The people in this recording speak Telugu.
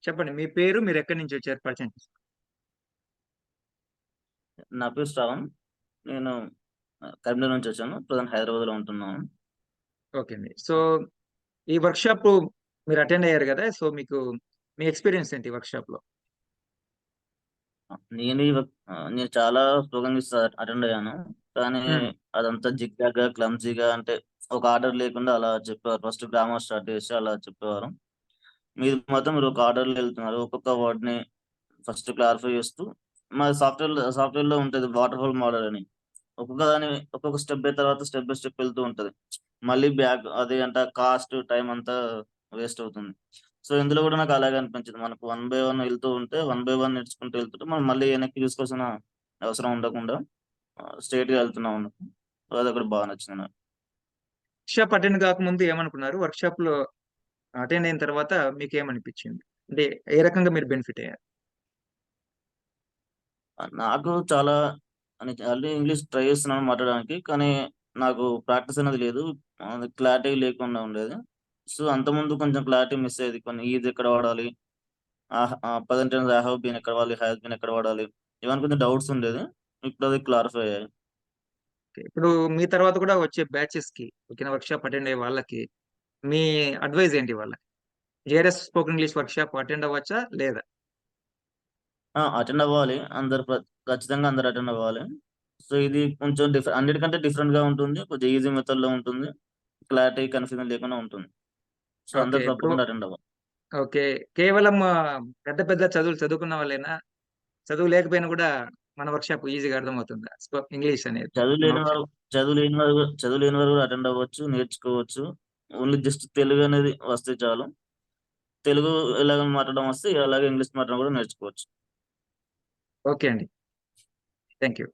చెప్పండి. మీ పేరు, మీరెక్కడి నుంచి వచ్చారు పరిచయం చేసుకోండి. నా పేరు శ్రవణ్. నేను కరీంనగర్ నుంచి వచ్చాను. ప్రజెంట్ హైదరాబాద్‌లో ఉంటున్నాను. ఓకే అండి. సో, ఈ వర్క్‌షాపు మీరు అటెండ్ అయ్యారు గదా! సో, మీకు మీ ఎక్స్‌పీరియన్స్ ఏంటి వర్క్‌షాప్‌లో? నేను చాలా ప్రోగ్రామింగ్స్ అటెండ్ అయ్యాను. కానీ హ్మ్. అదంతా జిగ్‌జాగ్‌గా, క్లమ్జీగా అంటే ఒక ఆర్డర్ లేకుండా అలా చెప్పేవారు. ఫస్ట్ గ్రామర్ స్టార్ట్ చేసి అలా చెప్పేవారు. మీరు ఒక ఆర్డర్‌లో ఎళ్తున్నారు. ఒక్కొక్క వర్డ్‌ని ఫస్ట్ క్లారిఫై చేస్తూ మాది సాఫ్ట్‌వేర్‌లో ఉంటది వాటర్‌ఫాల్ మోడల్ అని. ఒక్కొక్క దాని ఒక్కొక్క స్టెప్ బై తర్వాత స్టెప్ బై స్టెప్ వెళ్తూ ఉంటది. మళ్ళీ బ్యాక్ అది అంతా కాస్ట్, టైమ్ అంతా వేస్ట్ అవుతుంది. సో, ఇందులో గూడా నాకు అలాగే అనిపించింది. మనకు వన్ బై వన్ ఎళ్తూ ఉంటే, వన్ బై వన్ నేర్చుకుంటూ ఎళ్తుంటే, మనం మళ్ళీ వెనక్కి చూసుకోవాల్సిన అవసరం ఉండకుండా స్ట్రెయిట్‌గా ఎళ్తున్నాం అన్నట్టు. సో, అదొకటి బాగా నచ్చింది నాకు. వర్క్‌షాప్ అటెండ్ కాకముందు ఏమనుకున్నారు? వర్క్‌షాప్‌లో అటెండ్ అయిన తర్వాత మీకేమనిపిచ్చింది? అంటే ఏ రకంగా మీరు బెనిఫిట్ అయ్యారు? నాకు చాలా ఆల్రెడీ ఇంగ్లీష్ ట్రై చేస్తున్నాను మాట్లాడడానికి. కానీ నాకు ప్రాక్టీస్ అనేది లేదు. అది క్లారిటీ లేకుండా ఉండేది. సో, అంతకుముందు కొంచెం క్లారిటీ మిస్ అయ్యేది. కొన్ని ఈజ్ ఎక్కడ వాడాలి? Present tense I have been ఎక్కడ వాడాలి? హాస్ బీన్ ఎక్కడ వాడాలి? ఇవన్నీ కొంచెం డౌట్స్ ఉండేది. ఇప్పుడు అది క్లారిఫై అయ్యాయి. ఓకే. ఇప్పుడు మీ తర్వాత కూడా వచ్చే బ్యాచెస్‌కి ఓకేనా వర్క్‌షాప్ అటెండ్ అయ్యే వాళ్ళకి మీ అడ్వైస్ ఏంటి వాళ్ళకి? JRS spoken English workshop attend అవ్వచ్చా? లేదా? అటెండ్ అవ్వాలి. ఖచ్చితంగా అందరూ అటెండ్ అవ్వాలి. సో, ఇది కొంచెం అన్నిటికంటే డిఫరెంట్‌గా ఉంటుంది. కొంచెం ఈజీ మెథడ్‌లో ఉంటుంది. క్లారిటీ, కన్‌ఫ్యూజన్ లేకుండా ఉంటుంది. So, okay. అందరూ ఇప్పుడు తప్పకుండా అటెండ్ అవ్వాలి. ఓకే. కేవలం పెద్ద పెద్ద చదువులు చదువుకున్న వాళ్ళేనా? చదువు లేకపోయినా కూడా మన వర్క్‌షాప్ ఈజీగా అర్థమవుతుందా? ఇంగ్లీష్ అనేది చదువు మన లేని వారు వర్క్‌షాప్. చదువు లేని వారు కూడా అటెండ్ అవ్వచ్చు, నేర్చుకోవచ్చు. ఓన్లీ జస్ట్ తెలుగు అనేది వస్తే చాలు. తెలుగు ఎలాగ మాట్లాడడం వస్తే, అలాగే ఇంగ్లీష్ మాట్లాడడం కూడా నేర్చుకోవచ్చు. ఓకే అండి. Thank you.